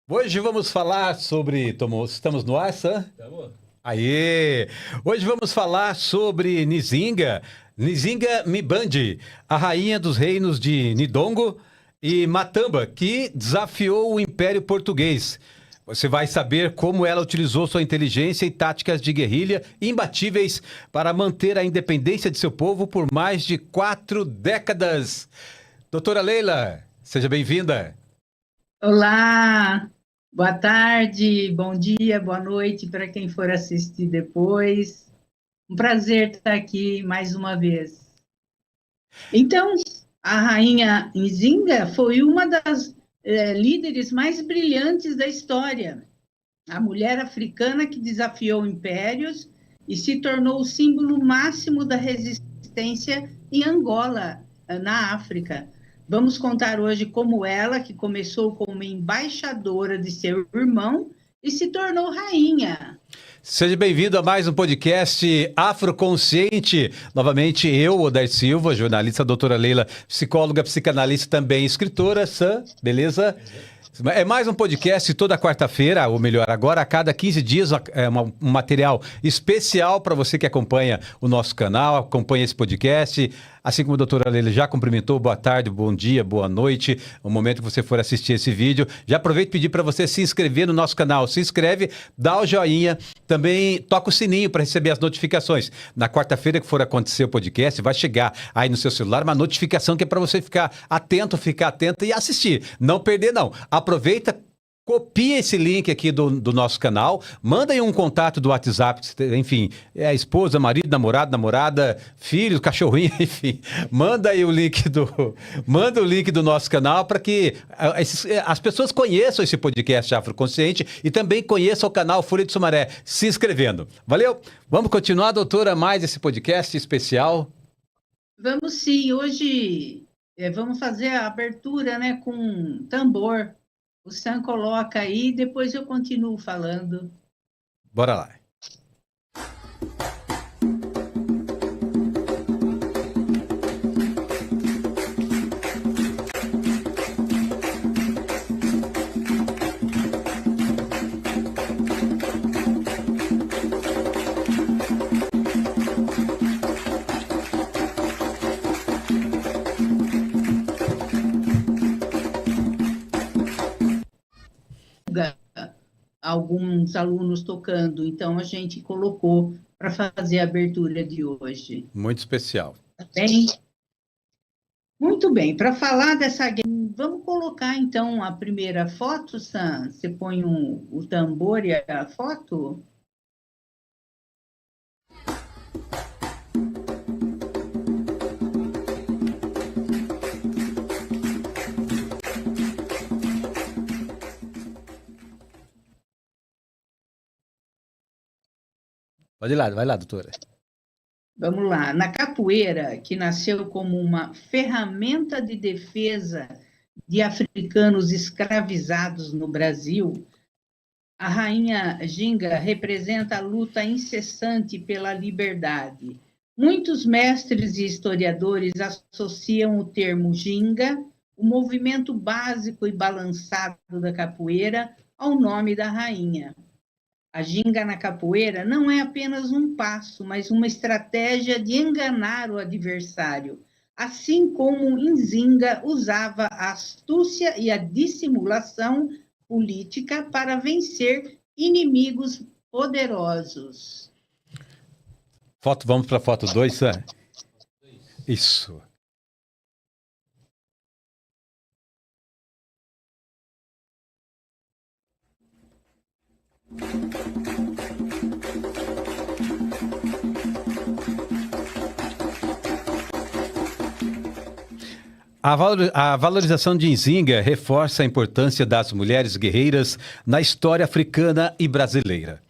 Hoje vamos falar sobre... Estamos no ar, Sam? Estamos. Aê! Hoje vamos falar sobre Nzinga Mibandi, a rainha dos reinos de Nidongo e Matamba, que desafiou o Império Português. Você vai saber como ela utilizou sua inteligência e táticas de guerrilha imbatíveis para manter a independência de seu povo por mais de 4 décadas. Doutora Leila, seja bem-vinda. Olá, boa tarde, bom dia, boa noite para quem for assistir depois. Um prazer estar aqui mais uma vez. Então, a rainha Nzinga foi uma das líderes mais brilhantes da história. A mulher africana que desafiou impérios e se tornou o símbolo máximo da resistência em Angola, na África. Vamos contar hoje como ela, que começou como embaixadora de seu irmão e se tornou rainha. Seja bem-vindo a mais um podcast Afroconsciente. Novamente eu, Odair Silva, jornalista, doutora Leila, psicóloga, psicanalista, também escritora. Sam, beleza? É mais um podcast toda quarta-feira, ou melhor, agora a cada 15 dias, um material especial para você que acompanha o nosso canal, acompanha esse podcast. Assim como a doutora Leila já cumprimentou, boa tarde, bom dia, boa noite, no momento que você for assistir esse vídeo. Já aproveito e pedir para você se inscrever no nosso canal. Se inscreve, dá o joinha, também toca o sininho para receber as notificações. Na quarta-feira que for acontecer o podcast, vai chegar aí no seu celular uma notificação que é para você ficar atento e assistir. Não perder, não. Aproveita. Copia esse link aqui do nosso canal, manda aí um contato do WhatsApp, enfim, esposa, marido, namorada, filho, cachorrinho, enfim. Manda aí o link do nosso canal para que as pessoas conheçam esse podcast Afroconsciente e também conheçam o canal Folha de Sumaré, se inscrevendo. Valeu? Vamos continuar, doutora, mais esse podcast especial? Vamos sim, hoje vamos fazer a abertura, né, com tambor. O Sam coloca aí, depois eu continuo falando. Bora lá. Alguns alunos tocando, então a gente colocou para fazer a abertura de hoje. Muito especial. Tá bem? Muito bem, para falar dessa guerra, vamos colocar então a primeira foto, Sam? Você põe o tambor e a foto? Vai lá, doutora. Vamos lá. Na capoeira, que nasceu como uma ferramenta de defesa de africanos escravizados no Brasil, a rainha Ginga representa a luta incessante pela liberdade. Muitos mestres e historiadores associam o termo Ginga, o movimento básico e balançado da capoeira, ao nome da rainha. A ginga na capoeira não é apenas um passo, mas uma estratégia de enganar o adversário, assim como Nzinga usava a astúcia e a dissimulação política para vencer inimigos poderosos. Vamos para a foto 2, Sam? Isso. A valorização de Nzinga reforça a importância das mulheres guerreiras na história africana e brasileira.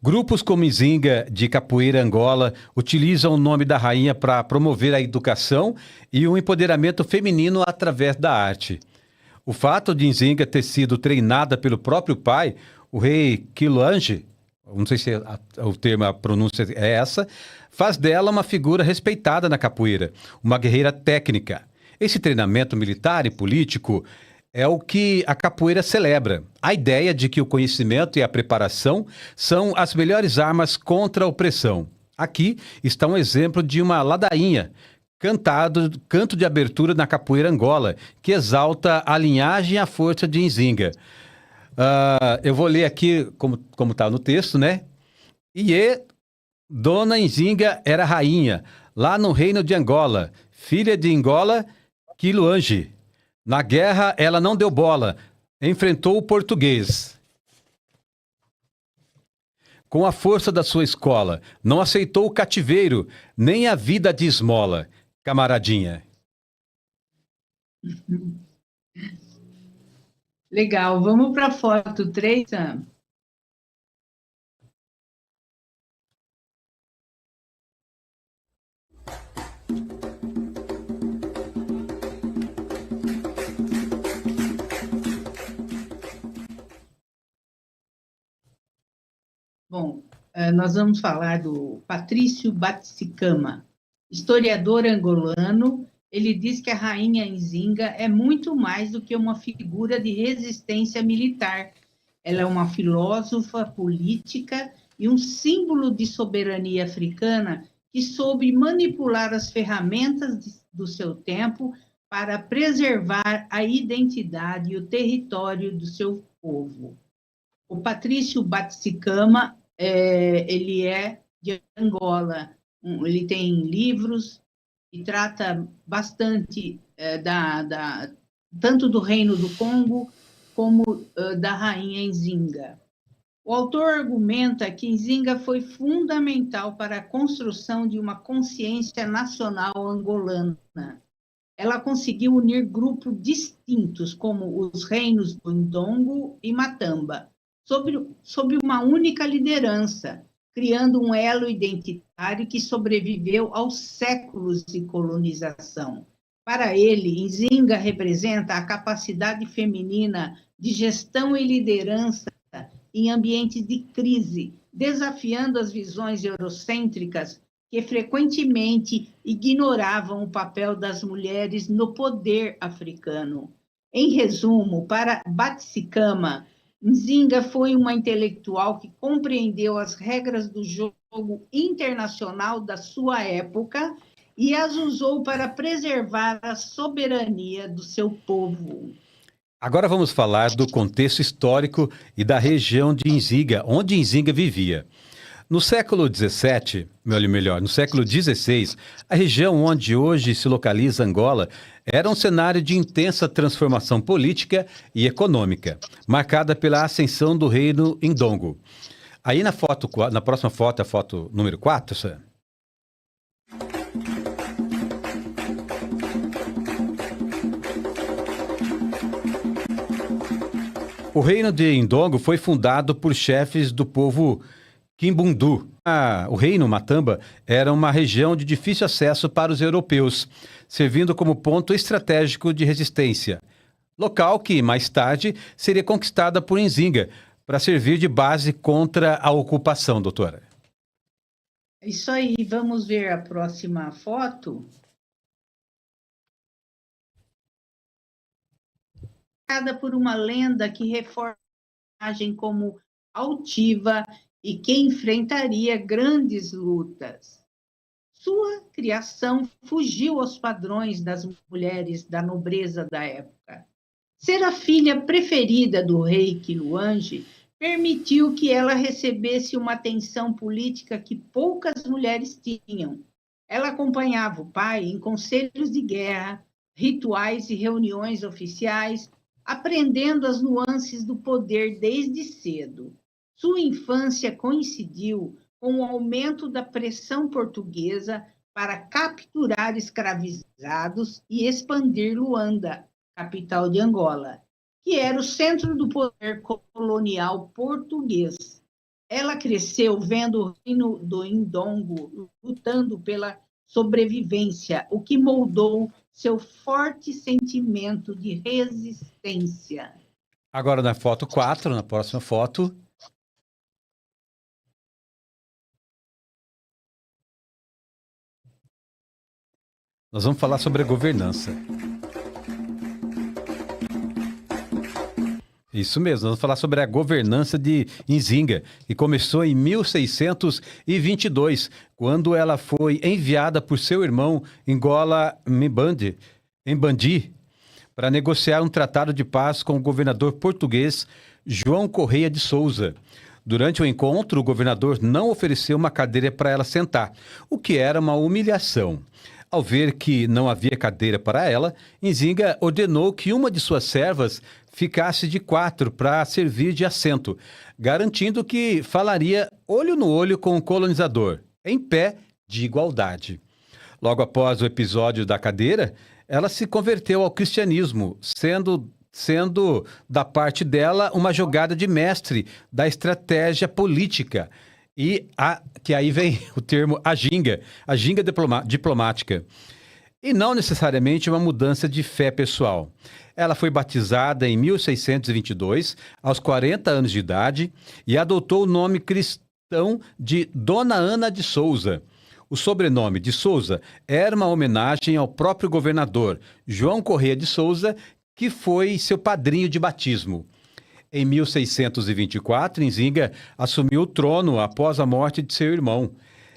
Grupos como Nzinga, de Capoeira Angola, utilizam o nome da rainha para promover a educação e o empoderamento feminino através da arte. O fato de Nzinga ter sido treinada pelo próprio pai, o rei Quilange, não sei se o termo, a pronúncia é essa, faz dela uma figura respeitada na capoeira, uma guerreira técnica. Esse treinamento militar e político é o que a capoeira celebra. A ideia de que o conhecimento e a preparação são as melhores armas contra a opressão. Aqui está um exemplo de uma ladainha, canto de abertura na capoeira Angola, que exalta a linhagem e a força de Nzinga. Eu vou ler aqui como está no texto, né? Iê, Dona Nzinga era rainha, lá no reino de Angola, filha de Angola, Quiluange. Na guerra, ela não deu bola, enfrentou o português. Com a força da sua escola, não aceitou o cativeiro, nem a vida de esmola, camaradinha. Legal, vamos para a foto 3, Sam. Bom, nós vamos falar do Patrício Batsicama, historiador angolano. Ele diz que a rainha Nzinga é muito mais do que uma figura de resistência militar. Ela é uma filósofa política e um símbolo de soberania africana que soube manipular as ferramentas do seu tempo para preservar a identidade e o território do seu povo. O Patrício Batsicama, ele é de Angola. Ele tem livros e trata bastante tanto do Reino do Congo como da rainha Nzinga. O autor argumenta que Nzinga foi fundamental para a construção de uma consciência nacional angolana. Ela conseguiu unir grupos distintos, como os reinos do Ndongo e Matamba, sob uma única liderança, criando um elo identitário que sobreviveu aos séculos de colonização. Para ele, Nzinga representa a capacidade feminina de gestão e liderança em ambientes de crise, desafiando as visões eurocêntricas que frequentemente ignoravam o papel das mulheres no poder africano. Em resumo, para Batsicama, Nzinga foi uma intelectual que compreendeu as regras do jogo internacional da sua época e as usou para preservar a soberania do seu povo. Agora vamos falar do contexto histórico e da região de Nzinga, onde Nzinga vivia. No século XVII, no século XVI, a região onde hoje se localiza Angola era um cenário de intensa transformação política e econômica, marcada pela ascensão do reino Ndongo. Aí na próxima foto, a foto número 4, Sam. O reino de Ndongo foi fundado por chefes do povo Kimbundu. O reino Matamba era uma região de difícil acesso para os europeus, servindo como ponto estratégico de resistência. Local que, mais tarde, seria conquistada por Nzinga, para servir de base contra a ocupação, doutora. Isso aí, vamos ver a próxima foto. Por uma lenda que reforça a imagem como altiva e que enfrentaria grandes lutas. Sua criação fugiu aos padrões das mulheres da nobreza da época. Ser a filha preferida do rei Quiluange permitiu que ela recebesse uma atenção política que poucas mulheres tinham. Ela acompanhava o pai em conselhos de guerra, rituais e reuniões oficiais, aprendendo as nuances do poder desde cedo. Sua infância coincidiu com o aumento da pressão portuguesa para capturar escravizados e expandir Luanda, capital de Angola, que era o centro do poder colonial português. Ela cresceu vendo o reino do Ndongo lutando pela sobrevivência, o que moldou seu forte sentimento de resistência. Agora na foto 4, na próxima foto. Nós vamos falar sobre a governança. Isso mesmo, vamos falar sobre a governança de Nzinga, que começou em 1622, quando ela foi enviada por seu irmão Ngola Mbandi para negociar um tratado de paz com o governador português João Correia de Souza. Durante o encontro, o governador não ofereceu uma cadeira para ela sentar, o que era uma humilhação. Ao ver que não havia cadeira para ela, Nzinga ordenou que uma de suas servas ficasse de 4 para servir de assento, garantindo que falaria olho no olho com o colonizador, em pé de igualdade. Logo após o episódio da cadeira, ela se converteu ao cristianismo, sendo da parte dela uma jogada de mestre da estratégia política. Que aí vem o termo a ginga diplomática. E não necessariamente uma mudança de fé pessoal. Ela foi batizada em 1622, aos 40 anos de idade, e adotou o nome cristão de Dona Ana de Souza. O sobrenome de Souza era uma homenagem ao próprio governador, João Correia de Souza, que foi seu padrinho de batismo. Em 1624, Nzinga assumiu o trono após a morte de seu irmão.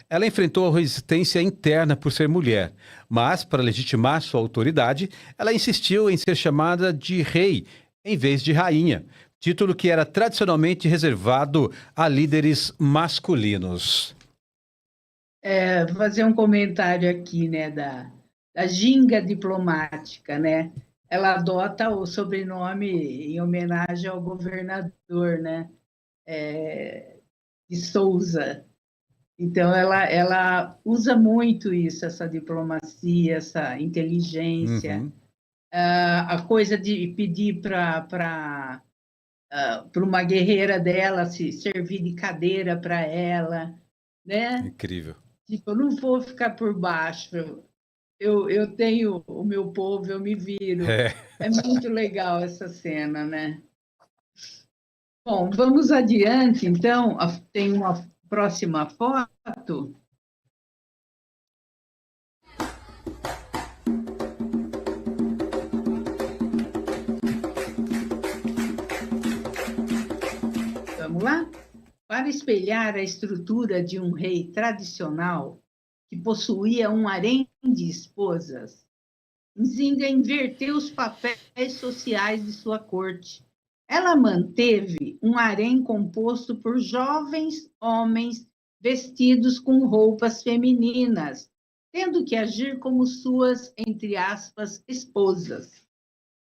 Ela enfrentou a resistência interna por ser mulher, mas, para legitimar sua autoridade, ela insistiu em ser chamada de rei em vez de rainha, título que era tradicionalmente reservado a líderes masculinos. Vou fazer um comentário aqui, né, da ginga diplomática, né? Ela adota o sobrenome em homenagem ao governador, né, de Souza. Então, ela usa muito isso, essa diplomacia, essa inteligência, a coisa de pedir para uma guerreira dela se servir de cadeira para ela, né? Incrível. Tipo, eu não vou ficar por baixo, eu tenho o meu povo, eu me viro. É muito legal essa cena, né? Bom, vamos adiante, então. Tem uma próxima foto. Vamos lá? Para espelhar a estrutura de um rei tradicional que possuía um harém de esposas, Nzinga inverteu os papéis sociais de sua corte. Ela manteve um harém composto por jovens homens vestidos com roupas femininas, tendo que agir como suas, entre aspas, esposas.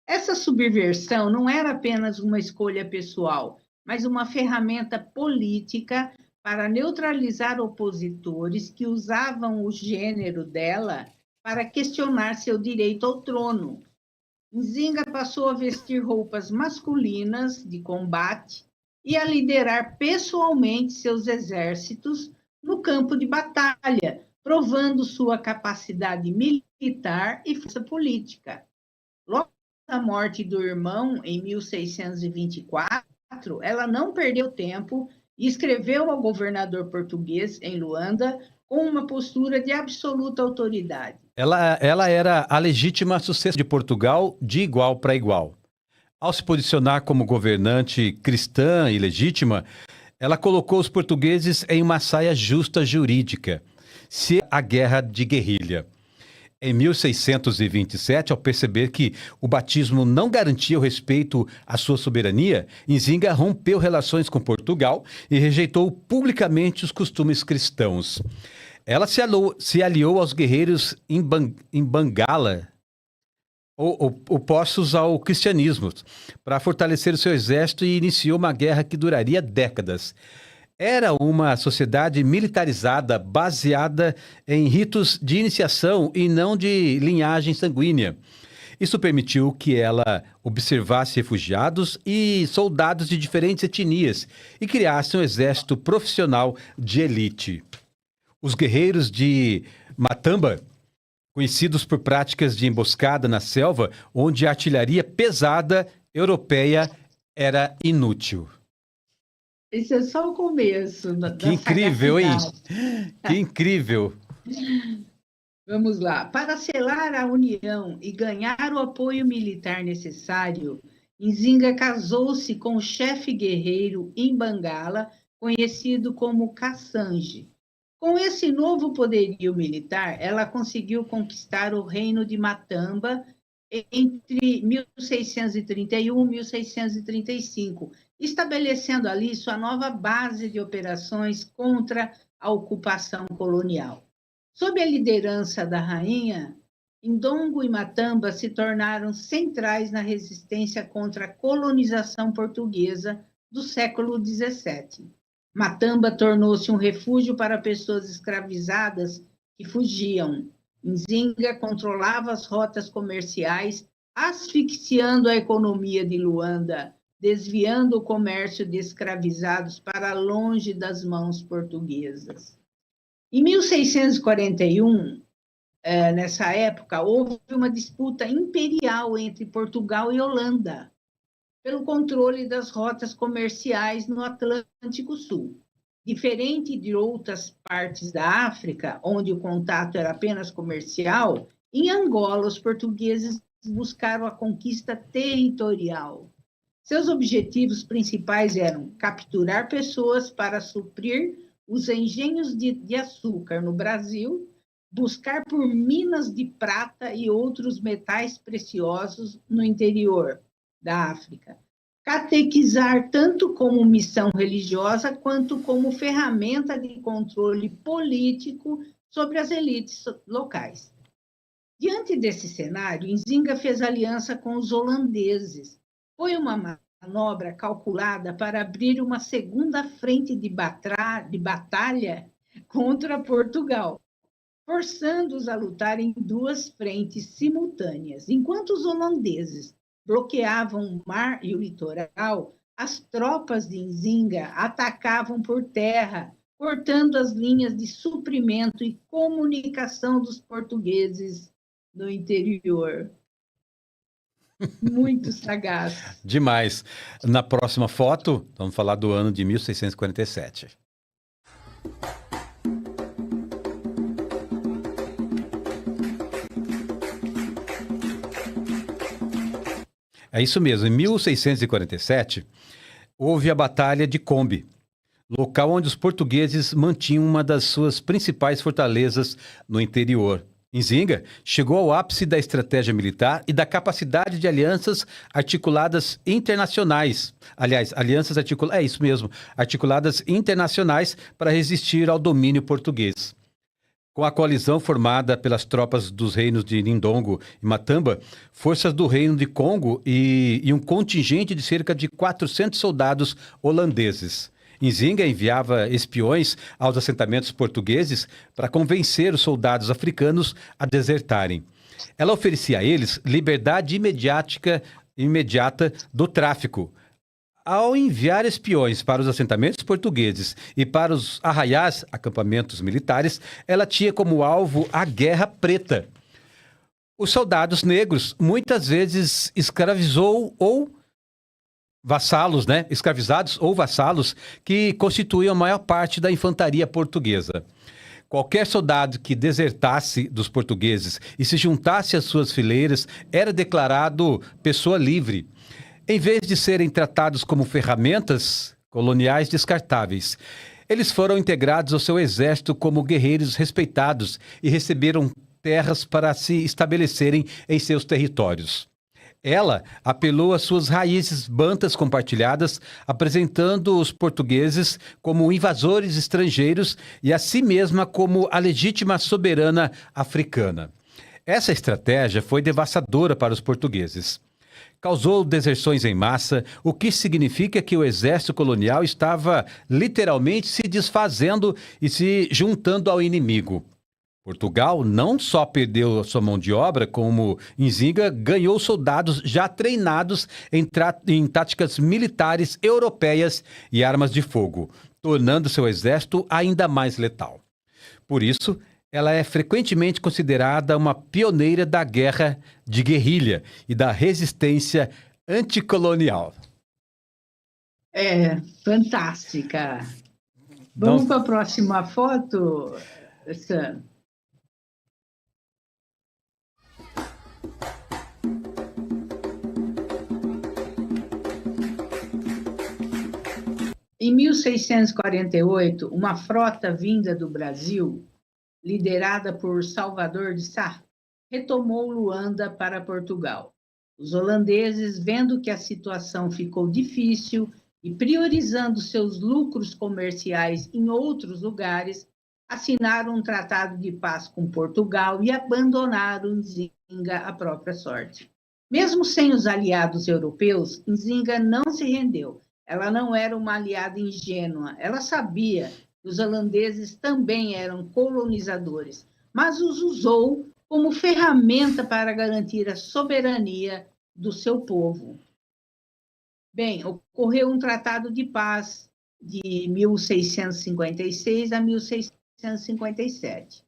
Essa subversão não era apenas uma escolha pessoal, mas uma ferramenta política para neutralizar opositores que usavam o gênero dela para questionar seu direito ao trono. Nzinga passou a vestir roupas masculinas de combate e a liderar pessoalmente seus exércitos no campo de batalha, provando sua capacidade militar e força política. Logo após a morte do irmão, em 1624, ela não perdeu tempo e escreveu ao governador português em Luanda com uma postura de absoluta autoridade. Ela era a legítima sucessora de Portugal de igual para igual. Ao se posicionar como governante cristã e legítima, ela colocou os portugueses em uma saia justa jurídica, se a guerra de guerrilha. Em 1627, ao perceber que o batismo não garantia o respeito à sua soberania, Nzinga rompeu relações com Portugal e rejeitou publicamente os costumes cristãos. Ela se aliou aos guerreiros em Bangala, opostos ao cristianismo, para fortalecer o seu exército e iniciou uma guerra que duraria décadas. Era uma sociedade militarizada, baseada em ritos de iniciação e não de linhagem sanguínea. Isso permitiu que ela observasse refugiados e soldados de diferentes etnias e criasse um exército profissional de elite. Os guerreiros de Matamba, conhecidos por práticas de emboscada na selva, onde a artilharia pesada europeia era inútil. Esse é só o começo da Que incrível, hein? Que incrível! Vamos lá. Para selar a união e ganhar o apoio militar necessário, Nzinga casou-se com o chefe guerreiro em Bangala, conhecido como Kassange. Com esse novo poderio militar, ela conseguiu conquistar o reino de Matamba entre 1631 e 1635, estabelecendo ali sua nova base de operações contra a ocupação colonial. Sob a liderança da rainha, Ndongo e Matamba se tornaram centrais na resistência contra a colonização portuguesa do século XVII. Matamba tornou-se um refúgio para pessoas escravizadas que fugiam. Nzinga controlava as rotas comerciais, asfixiando a economia de Luanda, desviando o comércio de escravizados para longe das mãos portuguesas. Em 1641, nessa época, houve uma disputa imperial entre Portugal e Holanda pelo controle das rotas comerciais no Atlântico Sul. Diferente de outras partes da África, onde o contato era apenas comercial, em Angola, os portugueses buscaram a conquista territorial. Seus objetivos principais eram capturar pessoas para suprir os engenhos de açúcar no Brasil, buscar por minas de prata e outros metais preciosos no interior da África, catequizar tanto como missão religiosa quanto como ferramenta de controle político sobre as elites locais. Diante desse cenário, Nzinga fez aliança com os holandeses. Foi uma manobra calculada para abrir uma segunda frente de batalha contra Portugal, forçando-os a lutar em duas frentes simultâneas. Enquanto os holandeses bloqueavam o mar e o litoral, as tropas de Nzinga atacavam por terra, cortando as linhas de suprimento e comunicação dos portugueses no interior. Muito sagaz. Demais. Na próxima foto, vamos falar do ano de 1647. É isso mesmo. Em 1647, houve a Batalha de Combe, local onde os portugueses mantinham uma das suas principais fortalezas no interior. Nzinga chegou ao ápice da estratégia militar e da capacidade de alianças articuladas internacionais. Aliás, articuladas internacionais para resistir ao domínio português. Com a coalizão formada pelas tropas dos reinos de Ndongo e Matamba, forças do reino de Congo e um contingente de cerca de 400 soldados holandeses. Nzinga enviava espiões aos assentamentos portugueses para convencer os soldados africanos a desertarem. Ela oferecia a eles liberdade imediata do tráfico. Ao enviar espiões para os assentamentos portugueses e para os arraiais, acampamentos militares, ela tinha como alvo a Guerra Preta. Os soldados negros, muitas vezes escravizados ou vassalos, que constituíam a maior parte da infantaria portuguesa. Qualquer soldado que desertasse dos portugueses e se juntasse às suas fileiras era declarado pessoa livre. Em vez de serem tratados como ferramentas coloniais descartáveis, eles foram integrados ao seu exército como guerreiros respeitados e receberam terras para se estabelecerem em seus territórios. Ela apelou às suas raízes bantas compartilhadas, apresentando os portugueses como invasores estrangeiros e a si mesma como a legítima soberana africana. Essa estratégia foi devastadora para os portugueses. Causou deserções em massa, o que significa que o exército colonial estava literalmente se desfazendo e se juntando ao inimigo. Portugal não só perdeu sua mão de obra, como Nzinga ganhou soldados já treinados em táticas militares europeias e armas de fogo, tornando seu exército ainda mais letal. Por isso, ela é frequentemente considerada uma pioneira da guerra de guerrilha e da resistência anticolonial. É, fantástica. Vamos para a próxima foto, Sam. Em 1648, uma frota vinda do Brasil, liderada por Salvador de Sá, retomou Luanda para Portugal. Os holandeses, vendo que a situação ficou difícil e priorizando seus lucros comerciais em outros lugares, assinaram um tratado de paz com Portugal e abandonaram Nzinga à própria sorte. Mesmo sem os aliados europeus, Nzinga não se rendeu. Ela não era uma aliada ingênua. Ela sabia que os holandeses também eram colonizadores, mas os usou como ferramenta para garantir a soberania do seu povo. Bem, ocorreu um tratado de paz de 1656 a 1657.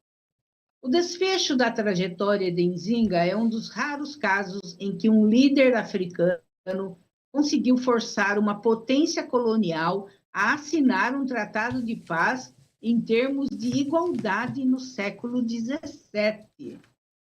O desfecho da trajetória de Nzinga é um dos raros casos em que um líder africano conseguiu forçar uma potência colonial a assinar um tratado de paz em termos de igualdade no século XVII.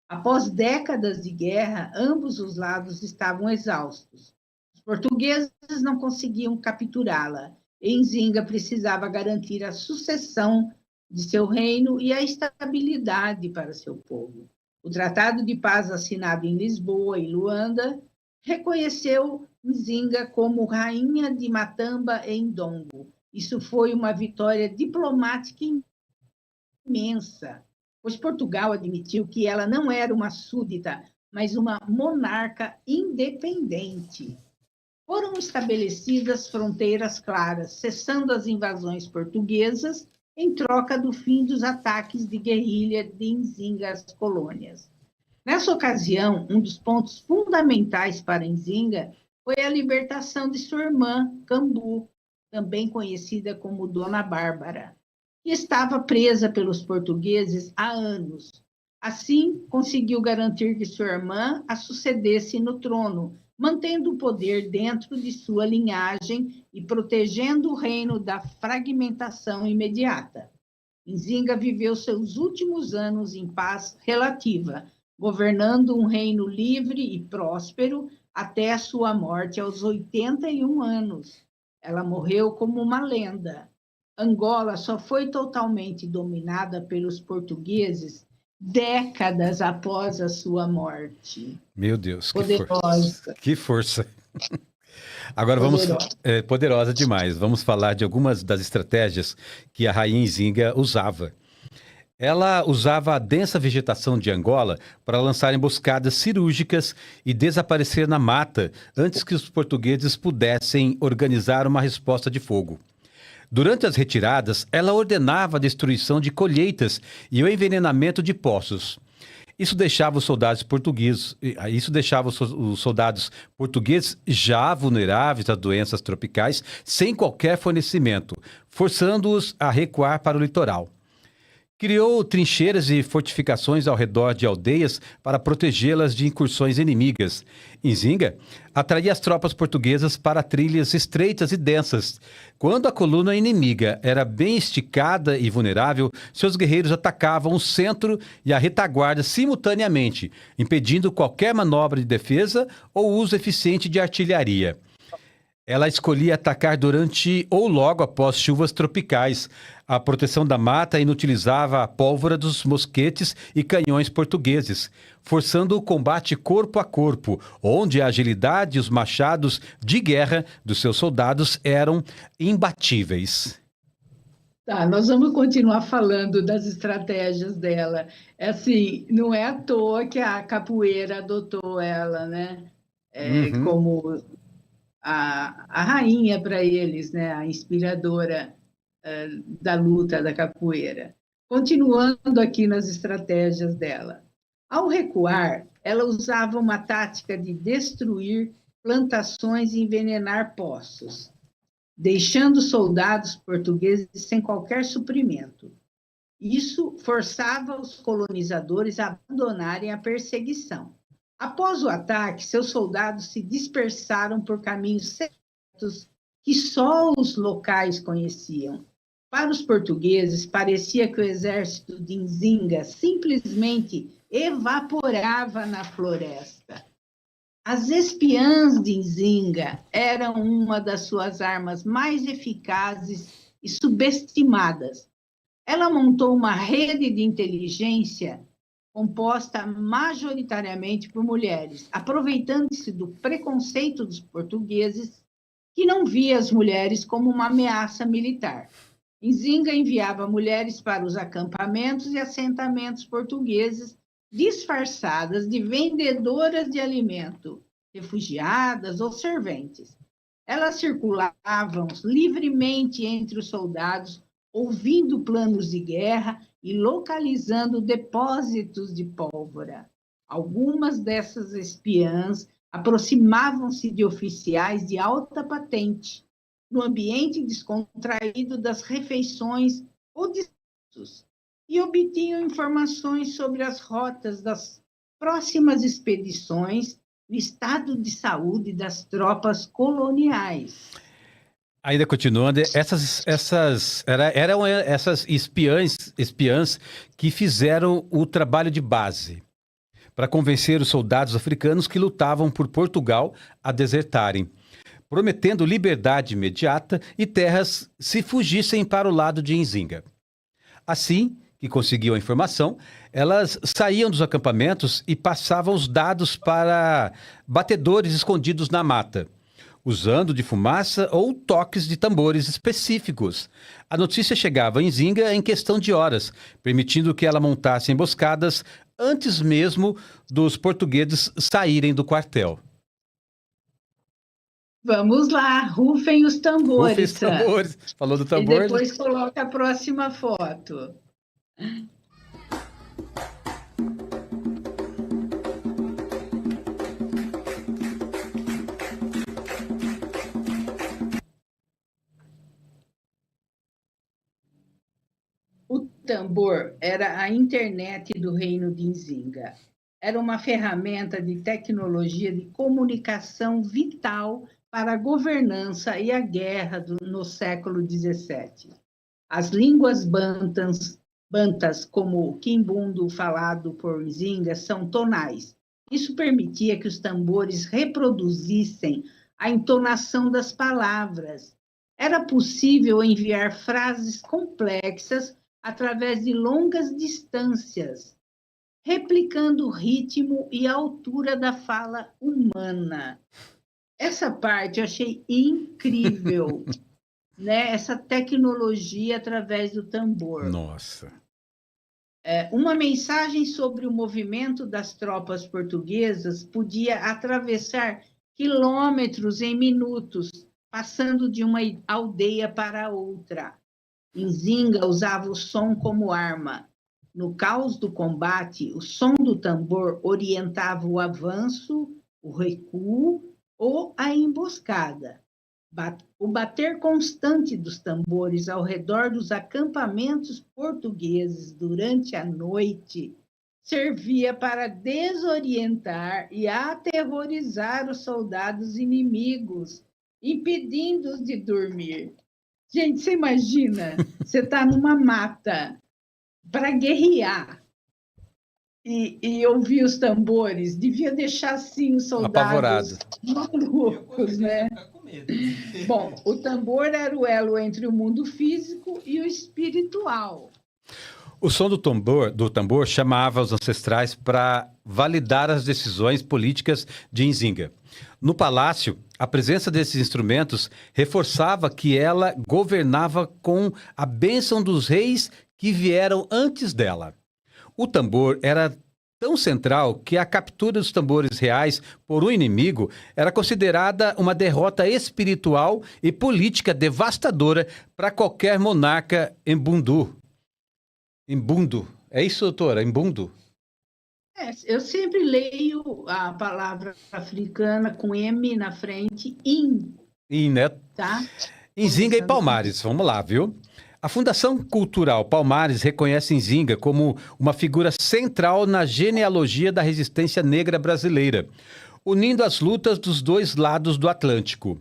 Após décadas de guerra, ambos os lados estavam exaustos. Os portugueses não conseguiam capturá-la. Nzinga precisava garantir a sucessão de seu reino e a estabilidade para seu povo. O Tratado de Paz assinado em Lisboa e Luanda reconheceu Nzinga como rainha de Matamba e Ndongo. Isso foi uma vitória diplomática imensa, pois Portugal admitiu que ela não era uma súdita, mas uma monarca independente. Foram estabelecidas fronteiras claras, cessando as invasões portuguesas em troca do fim dos ataques de guerrilha de Nzinga às colônias. Nessa ocasião, um dos pontos fundamentais para Nzinga foi a libertação de sua irmã, Cambu, também conhecida como Dona Bárbara, que estava presa pelos portugueses há anos. Assim, conseguiu garantir que sua irmã a sucedesse no trono, mantendo o poder dentro de sua linhagem e protegendo o reino da fragmentação imediata. Nzinga viveu seus últimos anos em paz relativa, governando um reino livre e próspero até a sua morte aos 81 anos. Ela morreu como uma lenda. Angola só foi totalmente dominada pelos portugueses décadas após a sua morte. Meu Deus, que Poderosa. força. Que força. Agora vamos... poderosa demais. Vamos falar de algumas das estratégias que a rainha Nzinga usava. Ela usava a densa vegetação de Angola para lançar emboscadas cirúrgicas e desaparecer na mata antes que os portugueses pudessem organizar uma resposta de fogo. Durante as retiradas, ela ordenava a destruição de colheitas e o envenenamento de poços. Isso deixava os soldados portugueses já vulneráveis a doenças tropicais, sem qualquer fornecimento, forçando-os a recuar para o litoral. Criou trincheiras e fortificações ao redor de aldeias para protegê-las de incursões inimigas. Nzinga atraía as tropas portuguesas para trilhas estreitas e densas. Quando a coluna inimiga era bem esticada e vulnerável, seus guerreiros atacavam o centro e a retaguarda simultaneamente, impedindo qualquer manobra de defesa ou uso eficiente de artilharia. Ela escolhia atacar durante ou logo após chuvas tropicais. A proteção da mata inutilizava a pólvora dos mosquetes e canhões portugueses, forçando o combate corpo a corpo, onde a agilidade e os machados de guerra dos seus soldados eram imbatíveis. Tá, nós vamos continuar falando das estratégias dela. Assim, não é à toa que a capoeira adotou ela, né? Como a rainha para eles, né? A inspiradora da luta da capoeira. Continuando aqui nas estratégias dela. Ao recuar, ela usava uma tática de destruir plantações e envenenar poços, deixando soldados portugueses sem qualquer suprimento. Isso forçava os colonizadores a abandonarem a perseguição. Após o ataque, seus soldados se dispersaram por caminhos secretos que só os locais conheciam. Para os portugueses, parecia que o exército de Nzinga simplesmente evaporava na floresta. As espiãs de Nzinga eram uma das suas armas mais eficazes e subestimadas. Ela montou uma rede de inteligência composta majoritariamente por mulheres, aproveitando-se do preconceito dos portugueses, que não via as mulheres como uma ameaça militar. Nzinga enviava mulheres para os acampamentos e assentamentos portugueses, disfarçadas de vendedoras de alimento, refugiadas ou serventes. Elas circulavam livremente entre os soldados, ouvindo planos de guerra e localizando depósitos de pólvora. Algumas dessas espiãs aproximavam-se de oficiais de alta patente, no ambiente descontraído das refeições ou discursos, e obtinham informações sobre as rotas das próximas expedições, o estado de saúde das tropas coloniais. Ainda continuando, eram essas espiãs que fizeram o trabalho de base para convencer os soldados africanos que lutavam por Portugal a desertarem, prometendo liberdade imediata e terras se fugissem para o lado de Nzinga. Assim que conseguiam a informação, elas saíam dos acampamentos e passavam os dados para batedores escondidos na mata, usando de fumaça ou toques de tambores específicos. A notícia chegava em Nzinga em questão de horas, permitindo que ela montasse emboscadas antes mesmo dos portugueses saírem do quartel. Vamos lá, rufem os tambores. Rufem os tambores. Falou do tambor. E depois coloca a próxima foto. O tambor era a internet do reino de Nzinga. Era uma ferramenta de tecnologia de comunicação vital para a governança e a guerra no século XVII. As línguas bantas, como o quimbundo falado por Nzinga, são tonais. Isso permitia que os tambores reproduzissem a entonação das palavras. Era possível enviar frases complexas através de longas distâncias, replicando o ritmo e a altura da fala humana. Essa parte eu achei incrível, né? Essa tecnologia através do tambor. Nossa! Uma mensagem sobre o movimento das tropas portuguesas podia atravessar quilômetros em minutos, passando de uma aldeia para outra. Nzinga usava o som como arma. No caos do combate, o som do tambor orientava o avanço, o recuo ou a emboscada. O bater constante dos tambores ao redor dos acampamentos portugueses durante a noite servia para desorientar e aterrorizar os soldados inimigos, impedindo-os de dormir. Gente, você imagina, você está numa mata para guerrear e ouvir os tambores, devia deixar, assim, os soldados malucos, né? Bom, o tambor era o elo entre o mundo físico e o espiritual. O som do tambor chamava os ancestrais para validar as decisões políticas de Nzinga. No palácio, a presença desses instrumentos reforçava que ela governava com a bênção dos reis que vieram antes dela. O tambor era tão central que a captura dos tambores reais por um inimigo era considerada uma derrota espiritual e política devastadora para qualquer monarca embundu. Embundo. É isso, doutora? Embundo? Eu sempre leio a palavra africana com M na frente, né? Tá? Nzinga e Palmares, vamos lá, viu? A Fundação Cultural Palmares reconhece Nzinga como uma figura central na genealogia da resistência negra brasileira, unindo as lutas dos dois lados do Atlântico.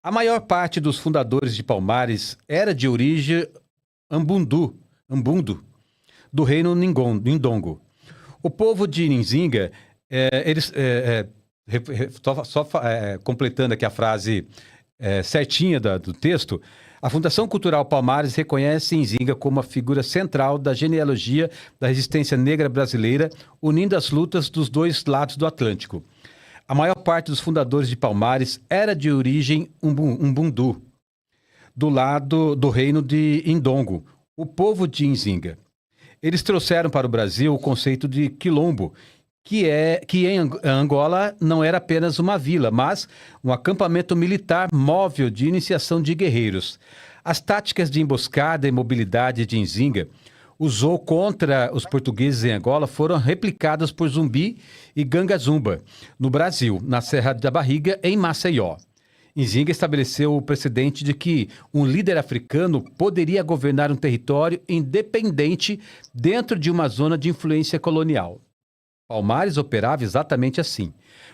A maior parte dos fundadores de Palmares era de origem ambundo, do reino Ndongo. O povo de Nzinga completando aqui a frase certinha do texto, a Fundação Cultural Palmares reconhece Nzinga como a figura central da genealogia da resistência negra brasileira, unindo as lutas dos dois lados do Atlântico. A maior parte dos fundadores de Palmares era de origem umbundu, do lado do reino de Indongo, o povo de Nzinga. Eles trouxeram para o Brasil o conceito de quilombo, que em Angola não era apenas uma vila, mas um acampamento militar móvel de iniciação de guerreiros. As táticas de emboscada e mobilidade de Nzinga usou contra os portugueses em Angola foram replicadas por Zumbi e Gangazumba, no Brasil, na Serra da Barriga, em Maceió. Nzinga estabeleceu o precedente de que um líder africano poderia governar um território independente dentro de uma zona de influência colonial. Palmares operava exatamente assim.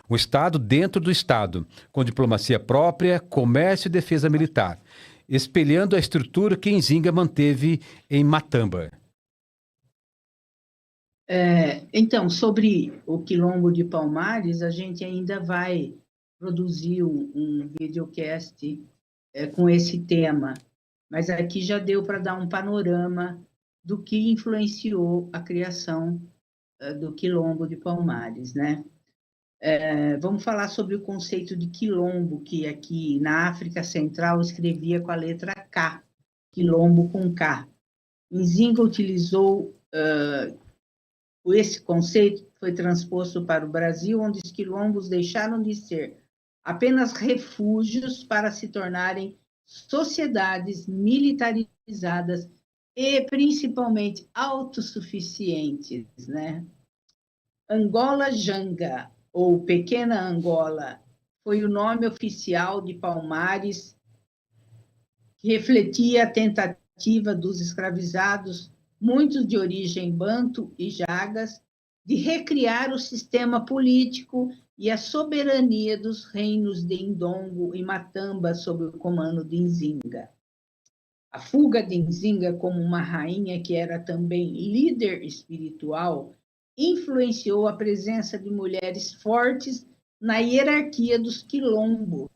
Um Estado dentro do Estado, com diplomacia própria, comércio e defesa militar, espelhando a estrutura que Nzinga manteve em Matamba. Então, sobre o Quilombo de Palmares, a gente ainda vai produzir um videocast com esse tema, mas aqui já deu para dar um panorama do que influenciou a criação do Quilombo de Palmares, né? Vamos falar sobre o conceito de quilombo, que aqui na África Central escrevia com a letra K, quilombo com K. Nzinga utilizou esse conceito, foi transposto para o Brasil, onde os quilombos deixaram de ser apenas refúgios para se tornarem sociedades militarizadas e principalmente autossuficientes, né? Angola Janga, ou Pequena Angola, foi o nome oficial de Palmares, que refletia a tentativa dos escravizados, muitos de origem banto e jagas, de recriar o sistema político e a soberania dos reinos de Indongo e Matamba sob o comando de Nzinga. A fuga de Nzinga como uma rainha que era também líder espiritual influenciou a presença de mulheres fortes na hierarquia dos quilombos.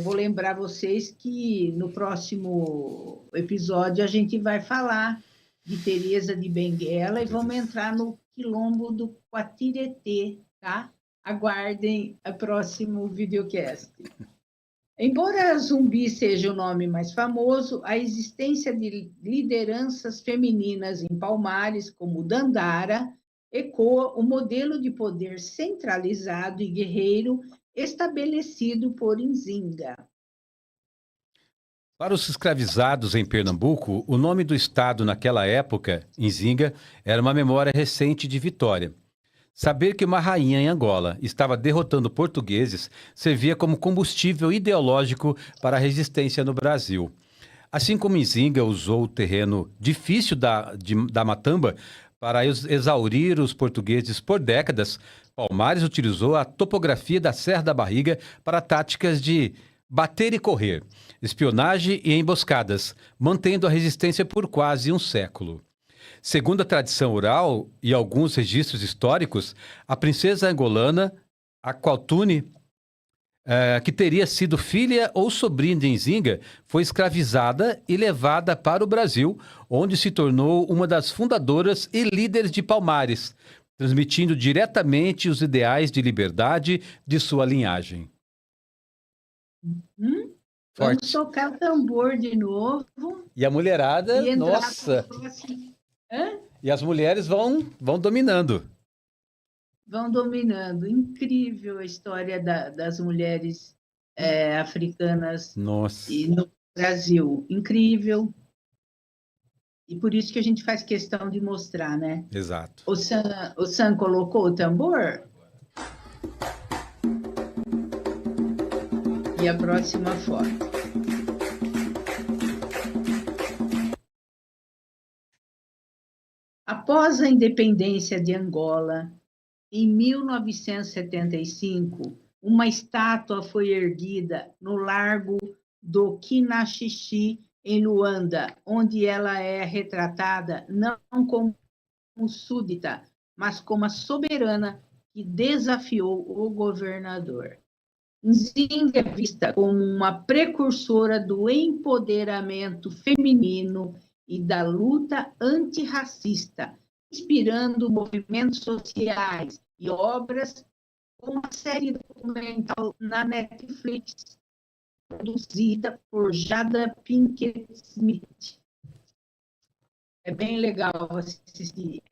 Vou lembrar vocês que no próximo episódio a gente vai falar de Teresa de Benguela e vamos entrar no quilombo do Quatiretê, tá? Aguardem o próximo videocast. Embora Zumbi seja o nome mais famoso, a existência de lideranças femininas em Palmares, como Dandara, ecoa o modelo de poder centralizado e guerreiro estabelecido por Nzinga. Para os escravizados em Pernambuco, o nome do estado naquela época, Nzinga, era uma memória recente de vitória. Saber que uma rainha em Angola estava derrotando portugueses servia como combustível ideológico para a resistência no Brasil. Assim como Nzinga usou o terreno difícil da Matamba para exaurir os portugueses por décadas, Palmares utilizou a topografia da Serra da Barriga para táticas de bater e correr, espionagem e emboscadas, mantendo a resistência por quase um século. Segundo a tradição oral e alguns registros históricos, a princesa angolana, a Qualtune, que teria sido filha ou sobrinha de Nzinga, foi escravizada e levada para o Brasil, onde se tornou uma das fundadoras e líderes de Palmares, transmitindo diretamente os ideais de liberdade de sua linhagem. Vamos tocar o tambor de novo. E a mulherada, nossa! E as mulheres vão dominando. Vão dominando. Incrível a história das mulheres africanas e no Brasil. Incrível. E por isso que a gente faz questão de mostrar, né? Exato. O Sam colocou o tambor? E a próxima foto. Após a independência de Angola, em 1975, uma estátua foi erguida no Largo do Kinaxixi, em Luanda, onde ela é retratada não como súdita, mas como a soberana que desafiou o governador. Nzinga é vista como uma precursora do empoderamento feminino e da luta antirracista, inspirando movimentos sociais e obras, como uma série documental na Netflix, produzida por Jada Pinkett Smith. É bem legal assistir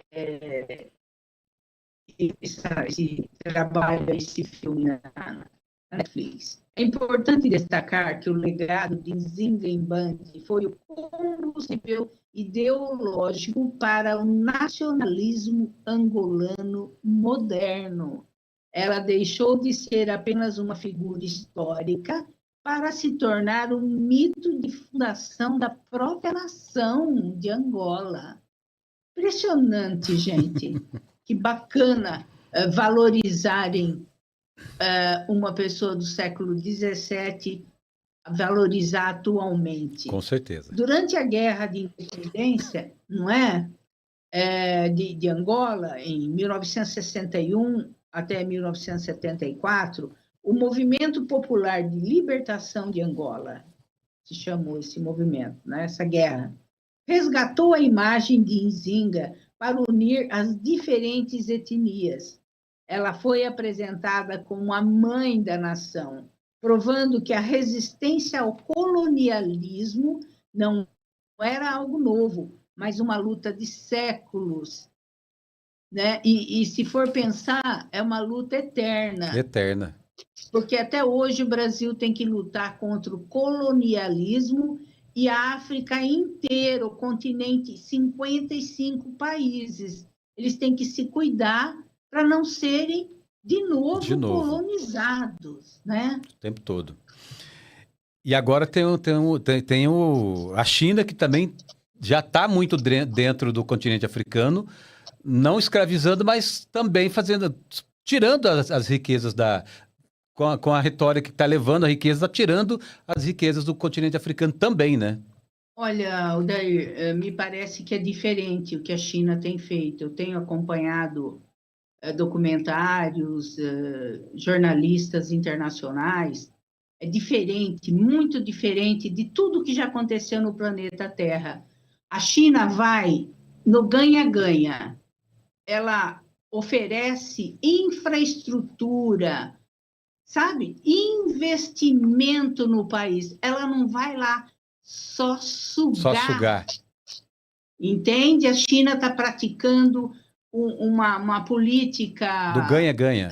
esse trabalho, esse filme na Netflix. É importante destacar que o legado de Nzinga Mbandi foi o combustível ideológico para o nacionalismo angolano moderno. Ela deixou de ser apenas uma figura histórica para se tornar um mito de fundação da própria nação de Angola. Impressionante, gente. Que bacana valorizarem uma pessoa do século XVII, valorizar atualmente. Com certeza. Durante a Guerra de Independência, não é? De Angola, em 1961 até 1974, o Movimento Popular de Libertação de Angola, se chamou esse movimento, né? Essa guerra, resgatou a imagem de Nzinga para unir as diferentes etnias. Ela foi apresentada como a mãe da nação, provando que a resistência ao colonialismo não era algo novo, mas uma luta de séculos, né? E se for pensar, é uma luta eterna. Eterna. Porque até hoje o Brasil tem que lutar contra o colonialismo e a África inteira, o continente, 55 países. Eles têm que se cuidar para não serem de novo colonizados, né? O tempo todo. E agora tem a China, que também já está muito dentro do continente africano, não escravizando, mas também tirando as riquezas com a retórica que está levando a riqueza, tirando as riquezas do continente africano também, né? Olha, Odair, me parece que é diferente o que a China tem feito. Eu tenho acompanhado documentários, jornalistas internacionais. É diferente, muito diferente de tudo que já aconteceu no planeta Terra. A China vai no ganha-ganha. Ela oferece infraestrutura, sabe? Investimento no país. Ela não vai lá só sugar. Só sugar. Entende? A China está praticando uma política... do ganha-ganha.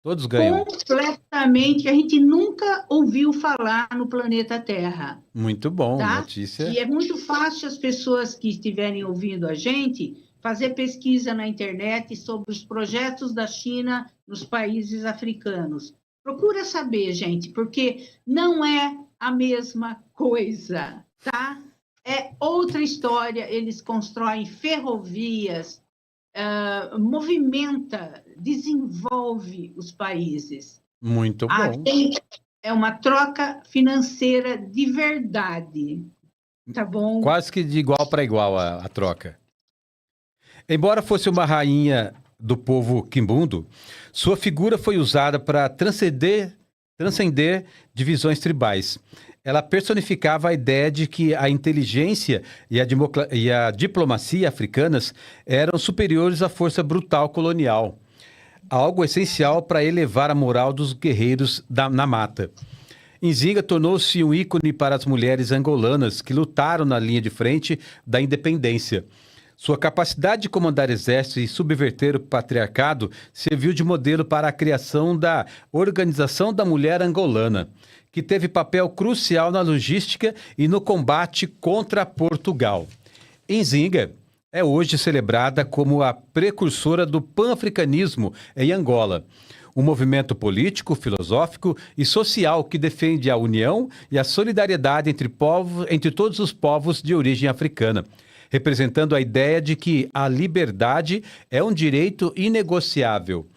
Todos ganham. Completamente, que a gente nunca ouviu falar no planeta Terra. Muito bom, tá? notícia. E é muito fácil as pessoas que estiverem ouvindo a gente fazer pesquisa na internet sobre os projetos da China nos países africanos. Procura saber, gente, porque não é a mesma coisa, tá? É outra história. Eles constroem ferrovias, movimenta, desenvolve os países. Muito bom. É uma troca financeira de verdade, tá bom? Quase que de igual para igual a troca. Embora fosse uma rainha do povo quimbundo, sua figura foi usada para transcender divisões tribais. Ela personificava a ideia de que a inteligência e a diplomacia africanas eram superiores à força brutal colonial, algo essencial para elevar a moral dos guerreiros na mata. Nzinga tornou-se um ícone para as mulheres angolanas que lutaram na linha de frente da independência. Sua capacidade de comandar exércitos e subverter o patriarcado serviu de modelo para a criação da Organização da Mulher Angolana, que teve papel crucial na logística e no combate contra Portugal. Nzinga é hoje celebrada como a precursora do pan-africanismo em Angola, um movimento político, filosófico e social que defende a união e a solidariedade entre todos os povos de origem africana, representando a ideia de que a liberdade é um direito inegociável.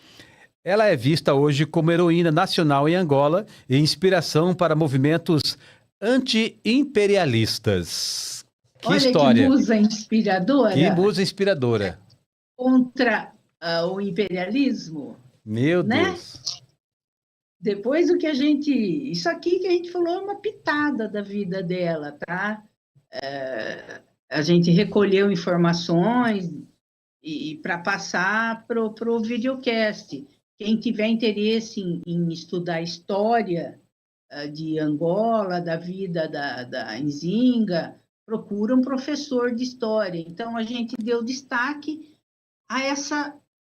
Ela é vista hoje como heroína nacional em Angola e inspiração para movimentos anti-imperialistas. Que história! Que musa inspiradora! Que musa inspiradora! Contra o imperialismo. Meu né? Deus. Depois o que a gente... Isso aqui que a gente falou é uma pitada da vida dela, tá? A gente recolheu informações e para passar para o videocast. Quem tiver interesse em estudar a história de Angola, da vida da Nzinga, procura um professor de história. Então, a gente deu destaque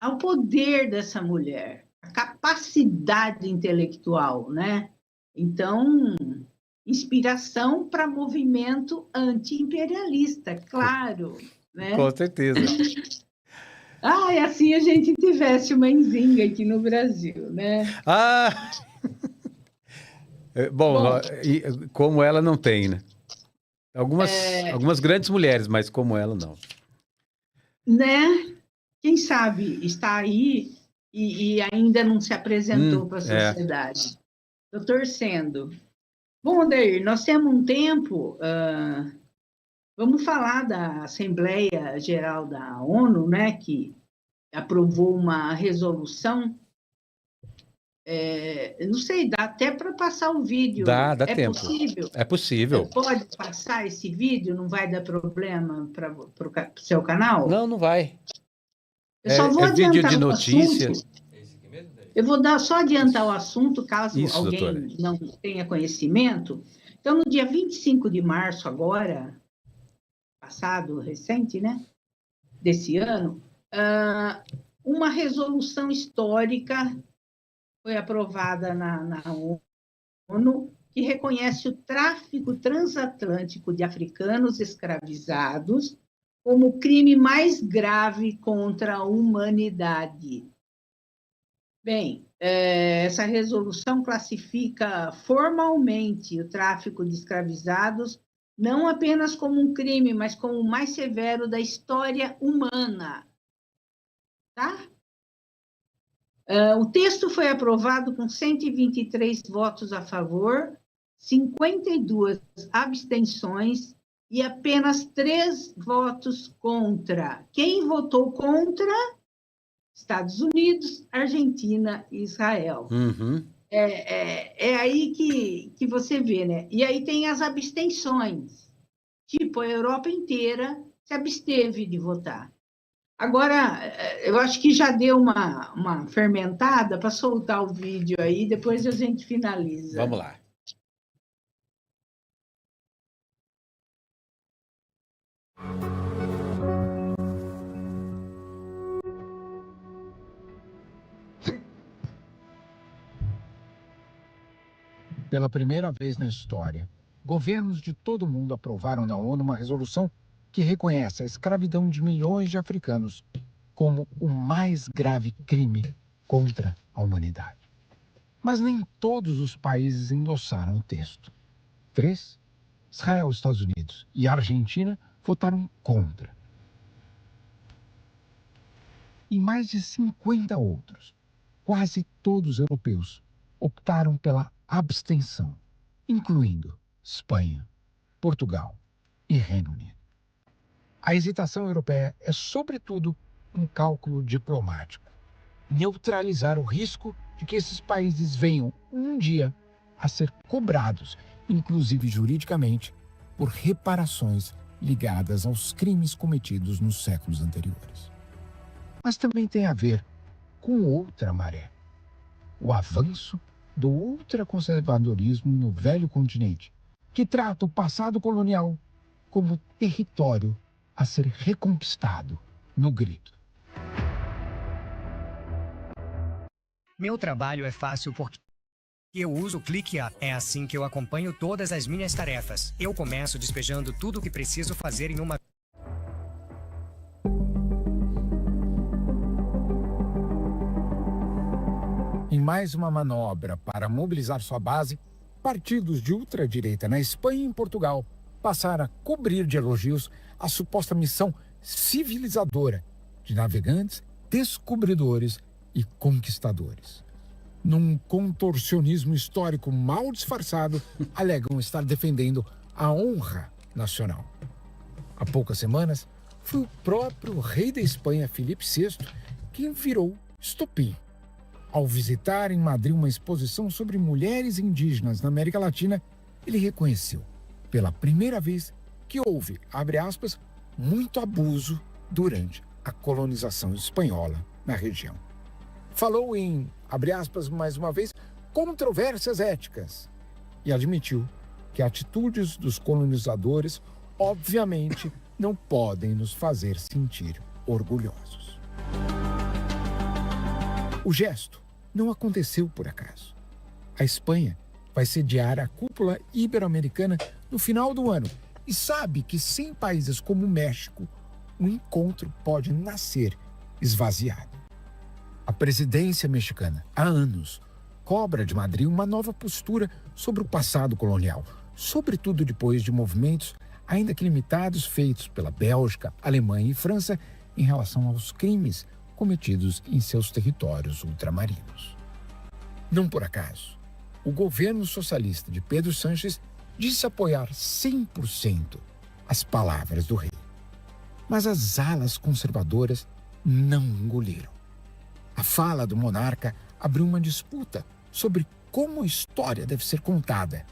ao poder dessa mulher, a capacidade intelectual, né? Então, inspiração para movimento anti-imperialista, claro, né? Com certeza. E assim a gente tivesse uma Nzinga aqui no Brasil, né? Ah! Bom, Bom, como ela não tem, né? Algumas grandes mulheres, mas como ela não. né? Quem sabe está aí e ainda não se apresentou para a sociedade. Estou torcendo. Bom, Odair, nós temos um tempo. Vamos falar da Assembleia Geral da ONU, né? Que aprovou uma resolução. Não sei, dá até para passar o vídeo. Dá É tempo. possível? É possível. Você pode passar esse vídeo? Não vai dar problema para o seu canal? Não vai. Eu só vou vídeo adiantar de o notícia. assunto. Eu vou só adiantar o assunto, caso Isso, alguém doutora. não tenha conhecimento. Então, no dia 25 de março, agora, passado, recente, né? Desse ano, uma resolução histórica foi aprovada na ONU, que reconhece o tráfico transatlântico de africanos escravizados como o crime mais grave contra a humanidade. Bem, essa resolução classifica formalmente o tráfico de escravizados não apenas como um crime, mas como o mais severo da história humana. Tá? O texto foi aprovado com 123 votos a favor, 52 abstenções e apenas 3 votos contra. Quem votou contra? Estados Unidos, Argentina e Israel. Uhum. É aí que você vê, né? E aí tem as abstenções. Tipo, a Europa inteira se absteve de votar. Agora, eu acho que já deu uma fermentada para soltar o vídeo aí, depois a gente finaliza. Vamos lá. Pela primeira vez na história, governos de todo o mundo aprovaram na ONU uma resolução que reconhece a escravidão de milhões de africanos como o mais grave crime contra a humanidade. Mas nem todos os países endossaram o texto. 3, Israel, Estados Unidos e Argentina, votaram contra. E mais de 50 outros, quase todos europeus, optaram pela abstenção, incluindo Espanha, Portugal e Reino Unido. A hesitação europeia é, sobretudo, um cálculo diplomático. Neutralizar o risco de que esses países venham, um dia, a ser cobrados, inclusive juridicamente, por reparações ligadas aos crimes cometidos nos séculos anteriores. Mas também tem a ver com outra maré: o avanço do ultraconservadorismo no velho continente, que trata o passado colonial como território a ser reconquistado no grito. Meu trabalho é fácil porque eu uso o ClickUp. É assim que eu acompanho todas as minhas tarefas. Eu começo despejando tudo o que preciso fazer em uma... Em mais uma manobra para mobilizar sua base, partidos de ultradireita na Espanha e em Portugal passaram a cobrir de elogios a suposta missão civilizadora de navegantes, descobridores e conquistadores. Num contorcionismo histórico mal disfarçado, alegam estar defendendo a honra nacional. Há poucas semanas, foi o próprio rei da Espanha, Filipe VI, quem virou estopim. Ao visitar em Madrid uma exposição sobre mulheres indígenas na América Latina, ele reconheceu, pela primeira vez, que houve, abre aspas, muito abuso durante a colonização espanhola na região. Falou em, abre aspas, mais uma vez, controvérsias éticas e admitiu que atitudes dos colonizadores, obviamente, não podem nos fazer sentir orgulhosos. O gesto não aconteceu por acaso. A Espanha vai sediar a cúpula ibero-americana no final do ano e sabe que sem países como o México, o encontro pode nascer esvaziado. A presidência mexicana, há anos, cobra de Madrid uma nova postura sobre o passado colonial, sobretudo depois de movimentos, ainda que limitados, feitos pela Bélgica, Alemanha e França em relação aos crimes cometidos em seus territórios ultramarinos. Não por acaso, o governo socialista de Pedro Sánchez disse apoiar 100% as palavras do rei. Mas as alas conservadoras não engoliram. A fala do monarca abriu uma disputa sobre como a história deve ser contada,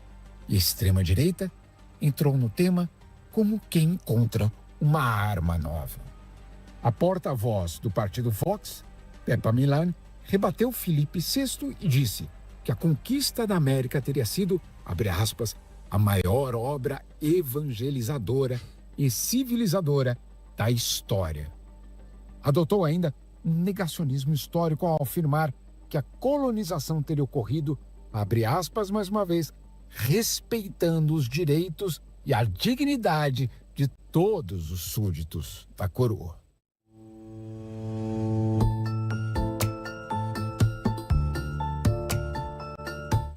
e a extrema-direita entrou no tema como quem encontra uma arma nova. A porta-voz do partido Vox, Pepa Milán, rebateu Felipe VI e disse que a conquista da América teria sido, abre aspas, a maior obra evangelizadora e civilizadora da história. Adotou ainda um negacionismo histórico ao afirmar que a colonização teria ocorrido, abre aspas mais uma vez, respeitando os direitos e a dignidade de todos os súditos da coroa.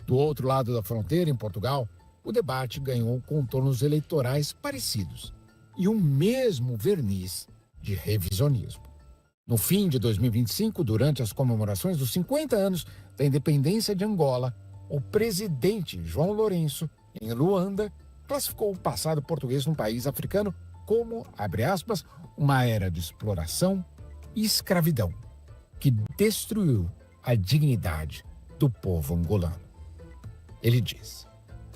Do outro lado da fronteira, em Portugal, o debate ganhou contornos eleitorais parecidos e o mesmo verniz de revisionismo. No fim de 2025, durante as comemorações dos 50 anos da independência de Angola, o presidente João Lourenço, em Luanda, classificou o passado português num país africano como, abre aspas, uma era de exploração e escravidão que destruiu a dignidade do povo angolano. Ele diz: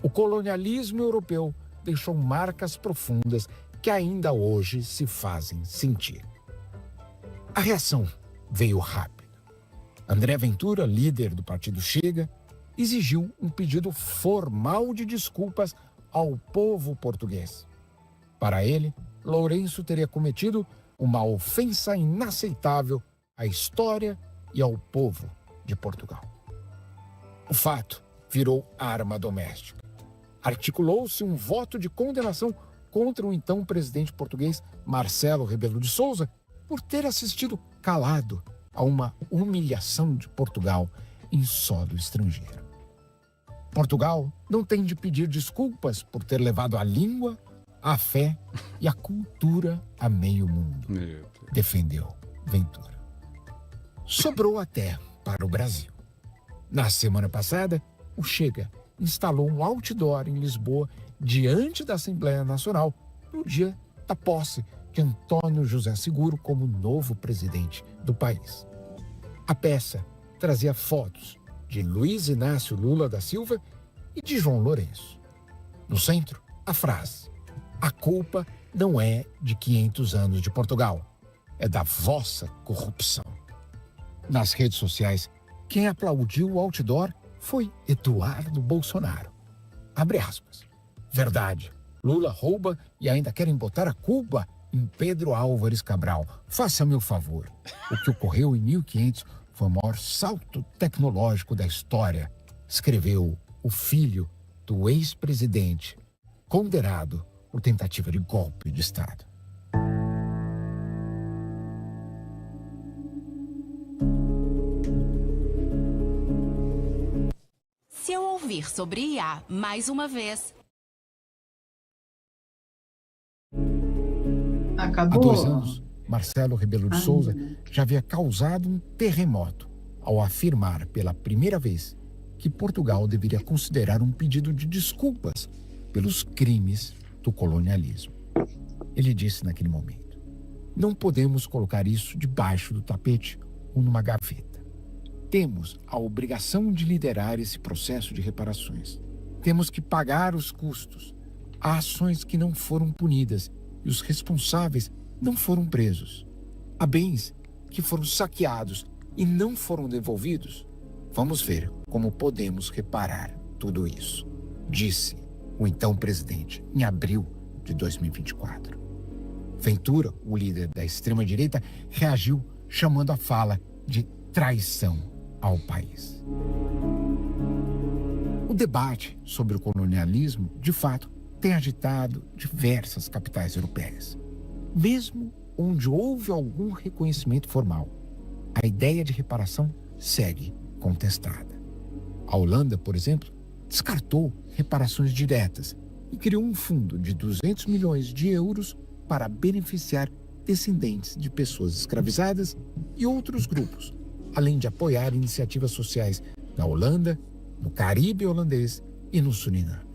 o colonialismo europeu deixou marcas profundas que ainda hoje se fazem sentir. A reação veio rápido. André Ventura, líder do partido Chega, exigiu um pedido formal de desculpas ao povo português. Para ele, Lourenço teria cometido uma ofensa inaceitável à história e ao povo de Portugal. O fato virou arma doméstica. Articulou-se um voto de condenação contra o então presidente português Marcelo Rebelo de Sousa por ter assistido calado a uma humilhação de Portugal em solo estrangeiro. Portugal não tem de pedir desculpas por ter levado a língua, a fé e a cultura a meio mundo, defendeu Ventura. Sobrou até para o Brasil. Na semana passada, o Chega instalou um outdoor em Lisboa diante da Assembleia Nacional no dia da posse de Antônio José Seguro como novo presidente do país. A peça trazia fotos de Luiz Inácio Lula da Silva e de João Lourenço. No centro, a frase: a culpa não é de 500 anos de Portugal, é da vossa corrupção. Nas redes sociais, quem aplaudiu o outdoor foi Eduardo Bolsonaro. Abre aspas. Verdade, Lula rouba e ainda querem botar a culpa em Pedro Álvares Cabral. Faça-me o favor. O que ocorreu em 1500 foi o maior salto tecnológico da história, escreveu o filho do ex-presidente, condenado por tentativa de golpe de Estado. Se eu ouvir sobre IA mais uma vez... Acabou. Há 2 anos, Marcelo Rebelo de Sousa já havia causado um terremoto ao afirmar pela primeira vez que Portugal deveria considerar um pedido de desculpas pelos crimes do colonialismo. Ele disse naquele momento: não podemos colocar isso debaixo do tapete ou numa gaveta. temos a obrigação de liderar esse processo de reparações. Temos que pagar os custos. Há ações que não foram punidas e os responsáveis não foram presos. Há bens que foram saqueados e não foram devolvidos. Vamos ver como podemos reparar tudo isso, disse o então presidente em abril de 2024. Ventura, o líder da extrema-direita, reagiu chamando a fala de traição ao país. O debate sobre o colonialismo, de fato, tem agitado diversas capitais europeias. Mesmo onde houve algum reconhecimento formal, a ideia de reparação segue contestada. A Holanda, por exemplo, descartou reparações diretas e criou um fundo de 200 milhões de euros para beneficiar descendentes de pessoas escravizadas e outros grupos, além de apoiar iniciativas sociais na Holanda, no Caribe holandês e no Suriname.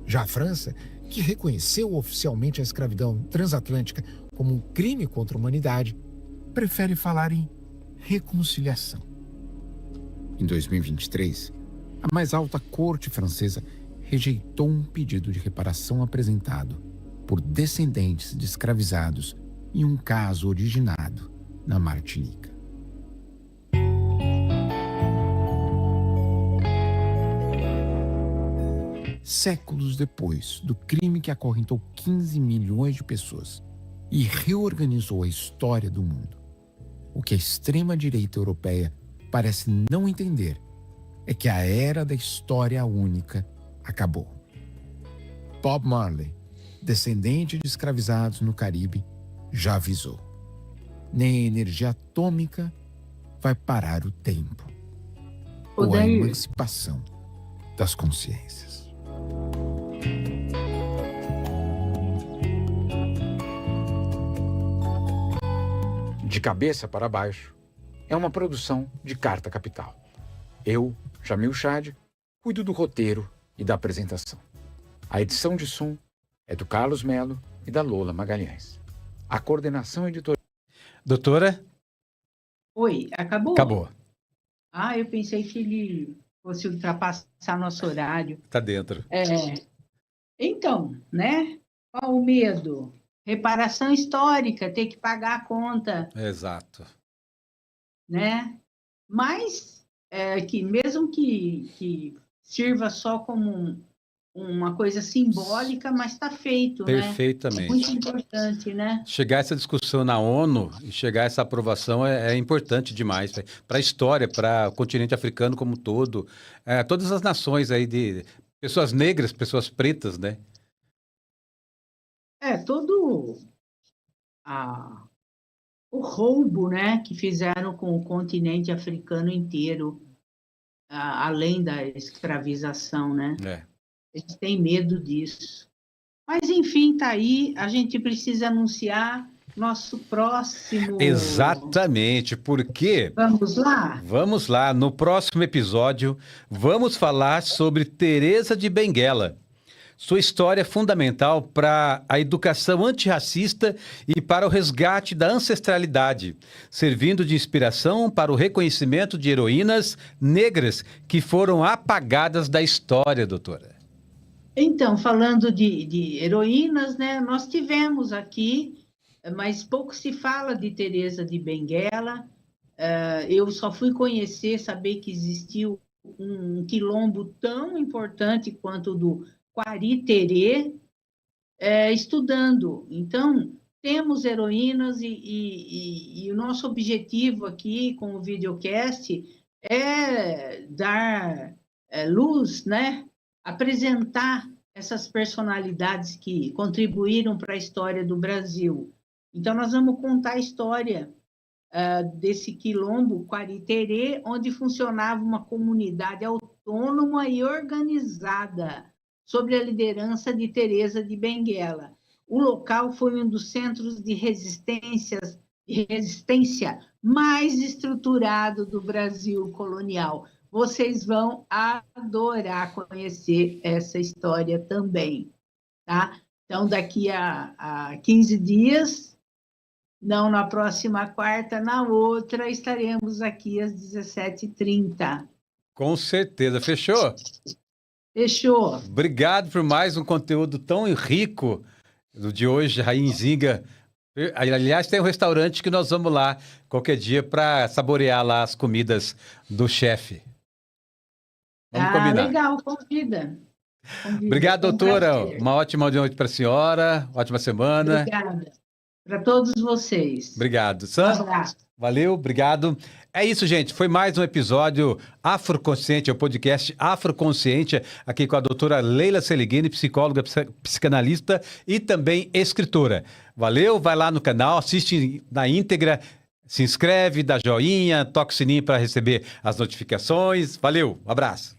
Já a França, que reconheceu oficialmente a escravidão transatlântica como um crime contra a humanidade, prefere falar em reconciliação. Em 2023, a mais alta corte francesa rejeitou um pedido de reparação apresentado por descendentes de escravizados em um caso originado na Martinica. Séculos depois do crime que acorrentou 15 milhões de pessoas e reorganizou a história do mundo, o que a extrema-direita europeia parece não entender é que a era da história única acabou. Bob Marley, descendente de escravizados no Caribe, já avisou: nem a energia atômica vai parar o tempo ou a emancipação das consciências. De Cabeça para Baixo é uma produção de Carta Capital. Eu, Jamil Chad, cuido do roteiro e da apresentação. A edição de som é do Carlos Melo e da Lola Magalhães. A coordenação editorial... Doutora? Oi, acabou? Acabou. Ah, eu pensei que ele fosse ultrapassar nosso horário. Tá dentro. Então, né? Qual o medo? Reparação histórica, ter que pagar a conta, Exato. né? Mas, que mesmo que sirva só como uma coisa simbólica, mas está feito, Perfeitamente. né? É muito importante, né? Chegar essa discussão na ONU e chegar a essa aprovação é importante demais para a história, para o continente africano como um todo, todas as nações aí de pessoas negras, pessoas pretas, né? Todo o roubo, né, que fizeram com o continente africano inteiro, além da escravização, né? Eles têm medo disso. Mas, enfim, tá aí, a gente precisa anunciar nosso próximo... Exatamente, porque... Vamos lá? Vamos lá, no próximo episódio, vamos falar sobre Teresa de Benguela. Sua história é fundamental para a educação antirracista e para o resgate da ancestralidade, servindo de inspiração para o reconhecimento de heroínas negras que foram apagadas da história, doutora. Então, falando de heroínas, né, nós tivemos aqui, mas pouco se fala de Teresa de Benguela. Eu só fui conhecer, saber que existiu um quilombo tão importante quanto o do Quari-Terê, estudando. Então, temos heroínas e o nosso objetivo aqui com o videocast é dar luz, né? Apresentar essas personalidades que contribuíram para a história do Brasil. Então, nós vamos contar a história desse quilombo Quari-Terê, onde funcionava uma comunidade autônoma e organizada, sob a liderança de Teresa de Benguela. O local foi um dos centros de resistência mais estruturado do Brasil colonial. Vocês vão adorar conhecer essa história também, tá? Então, daqui a 15 dias, Não na próxima quarta, na outra estaremos aqui às 17h30. Com certeza. Fechou? Fechou. Obrigado por mais um conteúdo tão rico do de hoje, Rainzinga. Aliás, tem um restaurante que nós vamos lá qualquer dia para saborear lá as comidas do chefe. Vamos combinar. Legal, convida. Obrigado, Foi um doutora. prazer. Uma ótima noite para a senhora. Ótima semana. Obrigada. Para todos vocês. Obrigado. Um Sam, abraço. valeu, obrigado. É isso, gente. Foi mais um episódio Afroconsciente, o podcast Afroconsciente, aqui com a doutora Leila Seligini, psicóloga, psicanalista e também escritora. Valeu, vai lá no canal, assiste na íntegra, se inscreve, dá joinha, toca o sininho para receber as notificações. Valeu, um abraço.